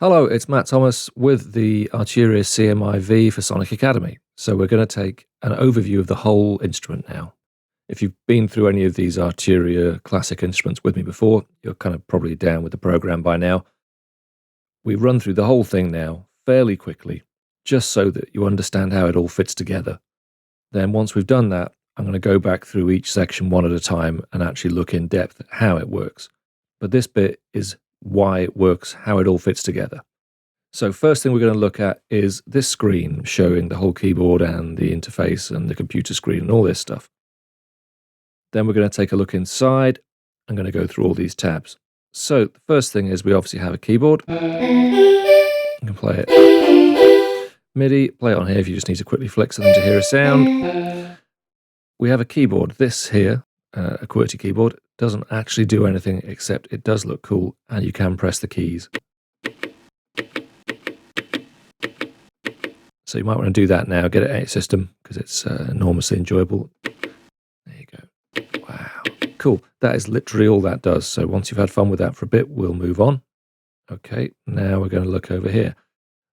Hello, it's Matt Thomas with the Arturia CMI V for Sonic Academy. So we're going to take an overview of the whole instrument now. If you've been through any of these Arturia classic instruments with me before, you're kind of probably down with the program by now. We run through the whole thing now fairly quickly, just so that you understand how it all fits together. Then once we've done that, I'm going to go back through each section one at a time and actually look in depth at how it works. But this bit is why it works, how it all fits together. So first thing we're going to look at is this screen showing the whole keyboard and the interface and the computer screen and all this stuff. Then we're going to take a look inside. I'm going to go through all these tabs. So the first thing is we obviously have a keyboard. You can play it MIDI, play it on here if you just need to quickly flick something to hear a sound. We have a keyboard. This here, a QWERTY keyboard, doesn't actually do anything except it does look cool and you can press the keys. So you might want to do that now, get it out of system because it's enormously enjoyable. There you go. Wow, cool. That is literally all that does. So once you've had fun with that for a bit, we'll move on. Okay, now we're going to look over here.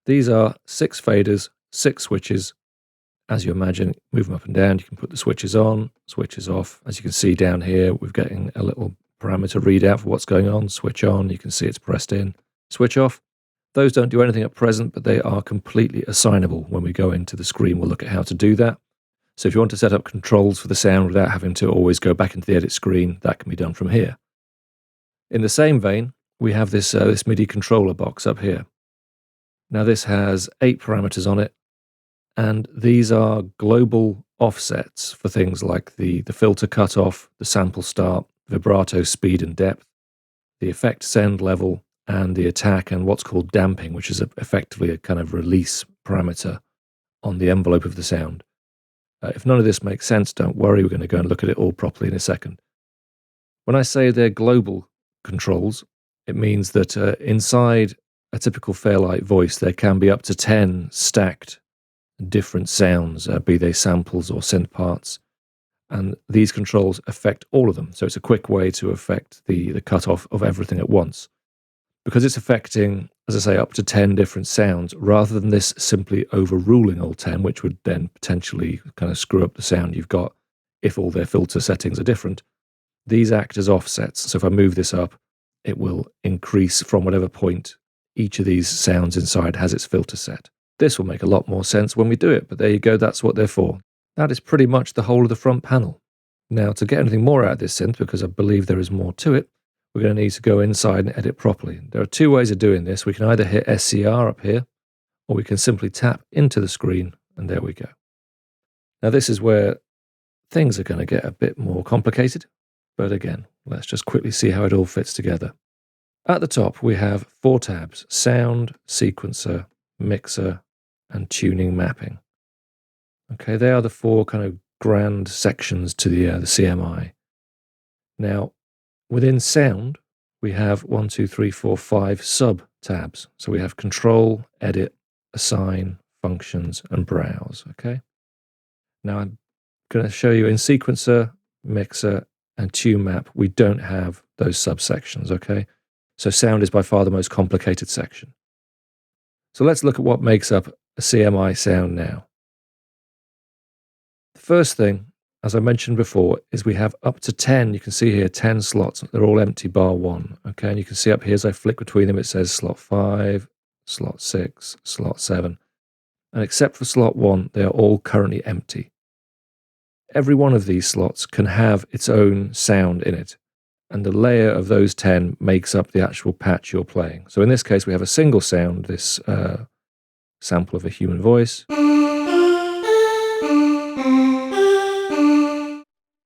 These are 6 faders, 6 switches. As you imagine, move them up and down. You can put the switches on, switches off. As you can see down here, we're getting a little parameter readout for what's going on. Switch on, you can see it's pressed in. Switch off. Those don't do anything at present, but they are completely assignable. When we go into the screen, we'll look at how to do that. So if you want to set up controls for the sound without having to always go back into the edit screen, that can be done from here. In the same vein, we have this MIDI controller box up here. Now this has 8 parameters on it. And these are global offsets for things like the filter cutoff, the sample start, vibrato speed and depth, the effect send level, and the attack and what's called damping, which is effectively a kind of release parameter on the envelope of the sound. If none of this makes sense, don't worry, we're going to go and look at it all properly in a second. When I say they're global controls, it means that inside a typical Fairlight voice, there can be up to 10 stacked different sounds, be they samples or synth parts, and these controls affect all of them. So it's a quick way to affect the cutoff of everything at once. Because it's affecting, as I say, up to 10 different sounds, rather than this simply overruling all 10, which would then potentially kind of screw up the sound you've got if all their filter settings are different, these act as offsets. So if I move this up, it will increase from whatever point each of these sounds inside has its filter set. This will make a lot more sense when we do it, but there you go, that's what they're for. That is pretty much the whole of the front panel. Now, to get anything more out of this synth, because I believe there is more to it, we're going to need to go inside and edit properly. There are 2 ways of doing this. We can either hit SCR up here, or we can simply tap into the screen, and there we go. Now, this is where things are going to get a bit more complicated, but again, let's just quickly see how it all fits together. At the top, we have 4 tabs: sound, sequencer, mixer, and tuning mapping. Okay, they are the 4 kind of grand sections to the CMI. Now, within sound, we have 1, 2, 3, 4, 5 sub tabs. So we have control, edit, assign, functions, and browse. Okay. Now I'm going to show you in sequencer, mixer, and tune map, we don't have those subsections. Okay. So sound is by far the most complicated section. So let's look at what makes up a CMI sound now. The first thing, as I mentioned before, is we have up to 10. You can see here 10 slots. They're all empty bar 1. Okay, and you can see up here as I flick between them, it says slot 5, slot 6, slot 7. And except for slot 1, they are all currently empty. Every one of these slots can have its own sound in it. And the layer of those 10 makes up the actual patch you're playing. So in this case, we have a single sound, this sample of a human voice.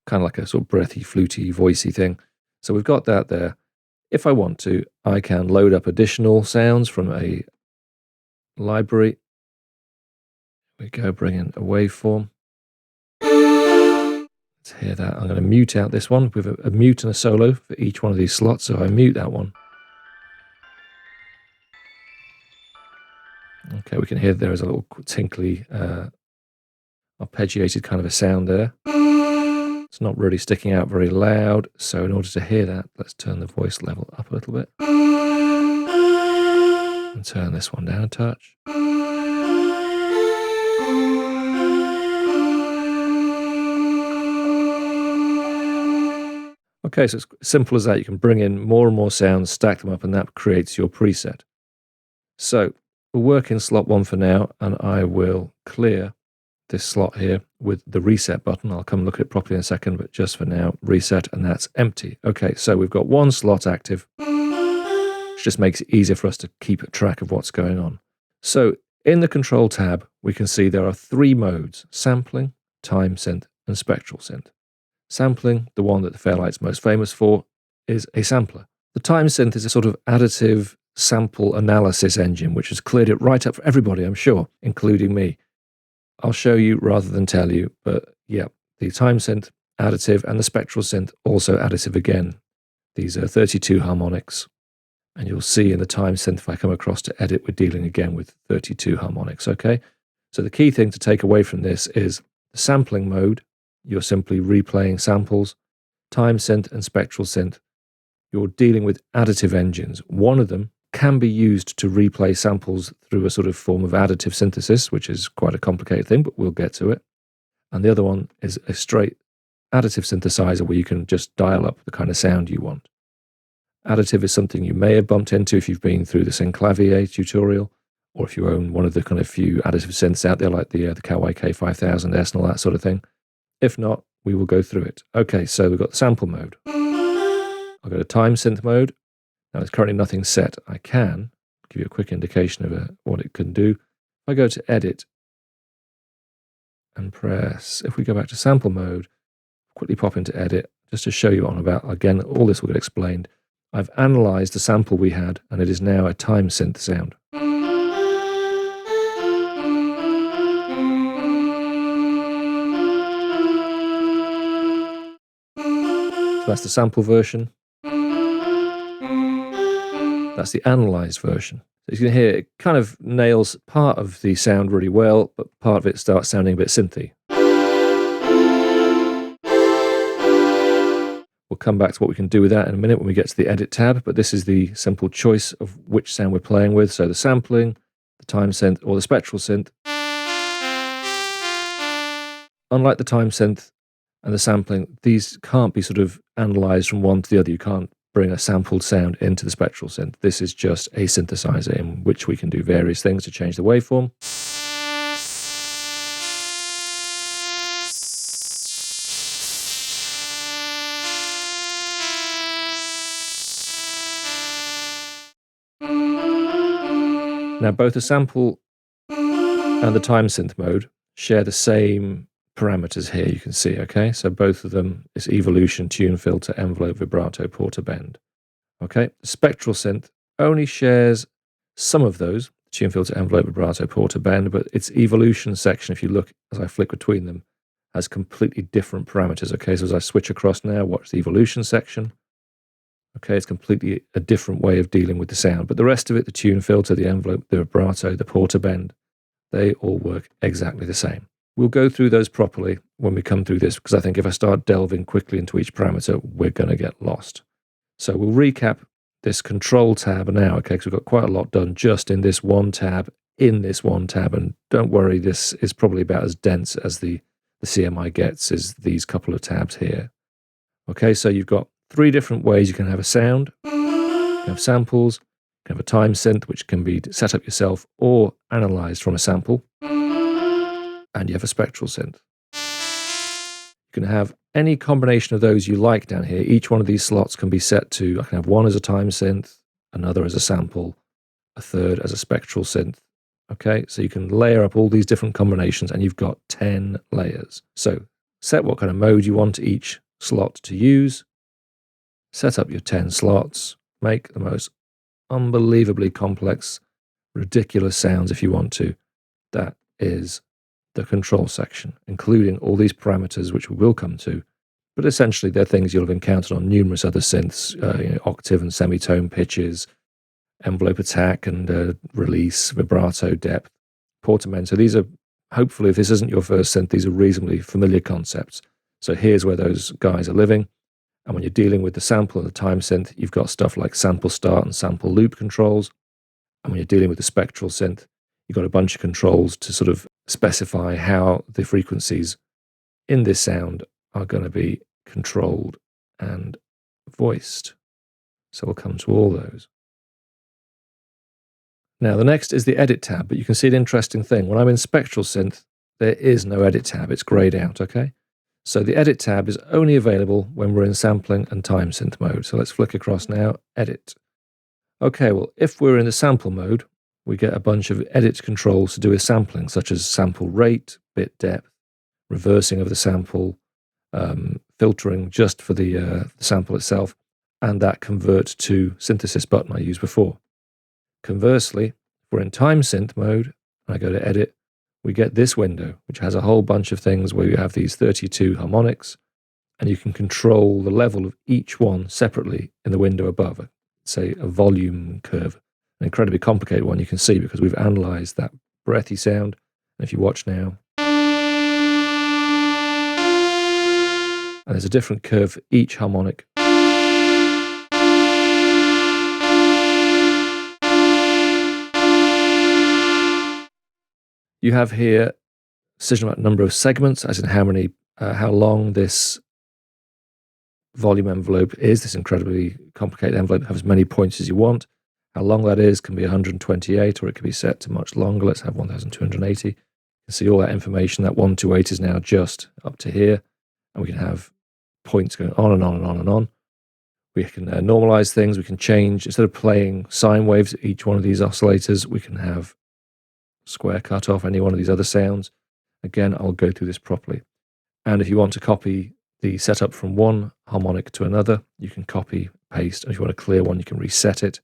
Kind of like a sort of breathy, fluty, voicey thing. So we've got that there. If I want to, I can load up additional sounds from a library. Here we go, bring in a waveform. Let's hear that. I'm going to mute out this one with a mute and a solo for each one of these slots. So I mute that one. Okay, we can hear there is a little tinkly, arpeggiated kind of a sound there. It's not really sticking out very loud, so in order to hear that, let's turn the voice level up a little bit. And turn this one down a touch. Okay, so it's simple as that. You can bring in more and more sounds, stack them up, and that creates your preset. So we'll work in slot 1 for now, and I will clear this slot here with the reset button. I'll come look at it properly in a second, but just for now, reset, and that's empty. Okay, so we've got one slot active, which just makes it easier for us to keep track of what's going on. So in the control tab, we can see there are 3 modes: sampling, time synth, and spectral synth. Sampling, the one that the Fairlight's most famous for, is a sampler. The time synth is a sort of additive sample analysis engine, which has cleared it right up for everybody, I'm sure, including me. I'll show you rather than tell you, but yeah, the time synth, additive, and the spectral synth, also additive again. These are 32 harmonics, and you'll see in the time synth, if I come across to edit, we're dealing again with 32 harmonics, okay? So the key thing to take away from this is the sampling mode. You're simply replaying samples. Time synth and spectral synth, you're dealing with additive engines. One of them can be used to replay samples through a sort of form of additive synthesis, which is quite a complicated thing, but we'll get to it. And the other one is a straight additive synthesizer where you can just dial up the kind of sound you want. Additive is something you may have bumped into if you've been through the Synclavier tutorial, or if you own one of the kind of few additive synths out there like the Kawai K5000S and all that sort of thing. If not, we will go through it. Okay, so we've got the sample mode. I'll go to time synth mode. Now there's currently nothing set. I can give you a quick indication of what it can do. If I go to edit and press, if we go back to sample mode, quickly pop into edit, just to show you on about, again, all this will get explained. I've analyzed the sample we had, and it is now a time synth sound. So that's the sample version. That's the analyzed version. So you can hear it kind of nails part of the sound really well, but part of it starts sounding a bit synthy. We'll come back to what we can do with that in a minute when we get to the edit tab, but this is the simple choice of which sound we're playing with. So the sampling, the time synth, or the spectral synth. Unlike the time synth and the sampling, these can't be sort of analyzed from one to the other. You can't bring a sampled sound into the spectral synth. This is just a synthesizer in which we can do various things to change the waveform. Now both the sample and the time synth mode share the same parameters here, you can see, okay? So both of them is evolution, tune, filter, envelope, vibrato, porter, bend. Okay, spectral synth only shares some of those, tune, filter, envelope, vibrato, porter, bend, but its evolution section, if you look as I flick between them, has completely different parameters. Okay, so as I switch across now, watch the evolution section. Okay, it's completely a different way of dealing with the sound, but the rest of it, the tune, filter, the envelope, the vibrato, the porter, bend, they all work exactly the same. We'll go through those properly when we come through this, because I think if I start delving quickly into each parameter, we're going to get lost. So we'll recap this control tab now, okay, because we've got quite a lot done just in this one tab, and don't worry, this is probably about as dense as the CMI gets, is these couple of tabs here. Okay, so you've got 3 different ways you can have a sound. You can have samples, you can have a time synth, which can be set up yourself or analyzed from a sample. And you have a spectral synth. You can have any combination of those you like down here. Each one of these slots can be set to, I can have one as a time synth, another as a sample, a third as a spectral synth. Okay, so you can layer up all these different combinations and you've got 10 layers. So set what kind of mode you want each slot to use, set up your 10 slots, make the most unbelievably complex, ridiculous sounds if you want to. That is the control section, including all these parameters, which we will come to. But essentially, they're things you'll have encountered on numerous other synths, octave and semitone pitches, envelope attack and release, vibrato, depth, portamento. So these are, hopefully, if this isn't your first synth, these are reasonably familiar concepts. So here's where those guys are living. And when you're dealing with the sample and the time synth, you've got stuff like sample start and sample loop controls. And when you're dealing with a spectral synth, you've got a bunch of controls to sort of specify how the frequencies in this sound are going to be controlled and voiced. So we'll come to all those. Now, the next is the Edit tab, but you can see an interesting thing. When I'm in Spectral Synth, there is no Edit tab. It's grayed out, okay? So the Edit tab is only available when we're in Sampling and Time Synth mode. So let's flick across now, Edit. Okay, well, if we're in the Sample mode, we get a bunch of edit controls to do with sampling, such as sample rate, bit depth, reversing of the sample, filtering just for the sample itself, and that convert to synthesis button I used before. Conversely, if we're in time synth mode, and I go to edit, we get this window, which has a whole bunch of things where you have these 32 harmonics, and you can control the level of each one separately in the window above, say a volume curve. An incredibly complicated one you can see because we've analysed that breathy sound. And if you watch now, and there's a different curve for each harmonic. You have here decision about number of segments, as in how long this volume envelope is. This incredibly complicated envelope has as many points as you want. How long that is can be 128, or it can be set to much longer. Let's have 1280. You can see all that information. That 128 is now just up to here, and we can have points going on and on and on and on. We can normalize things. We can change, instead of playing sine waves at each one of these oscillators, we can have square cutoff, any one of these other sounds. Again, I'll go through this properly. And if you want to copy the setup from one harmonic to another, you can copy, paste. And if you want to clear one, you can reset it.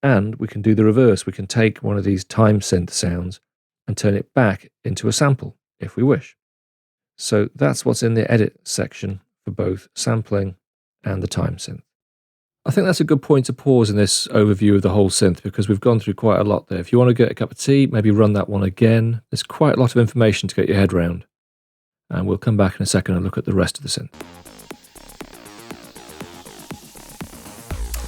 And we can do the reverse. We can take one of these time synth sounds and turn it back into a sample if we wish. So that's what's in the edit section for both sampling and the time synth. I think that's a good point to pause in this overview of the whole synth, because we've gone through quite a lot there. If you want to get a cup of tea, maybe run that one again. There's quite a lot of information to get your head around. And we'll come back in a second and look at the rest of the synth.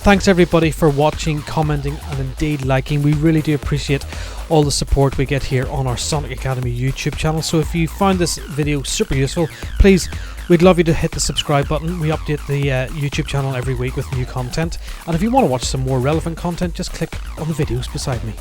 Thanks everybody for watching, commenting, and indeed liking. We really do appreciate all the support we get here on our Sonic Academy YouTube channel. So if you found this video super useful, please, we'd love you to hit the subscribe button. We update the YouTube channel every week with new content. And if you want to watch some more relevant content, just click on the videos beside me.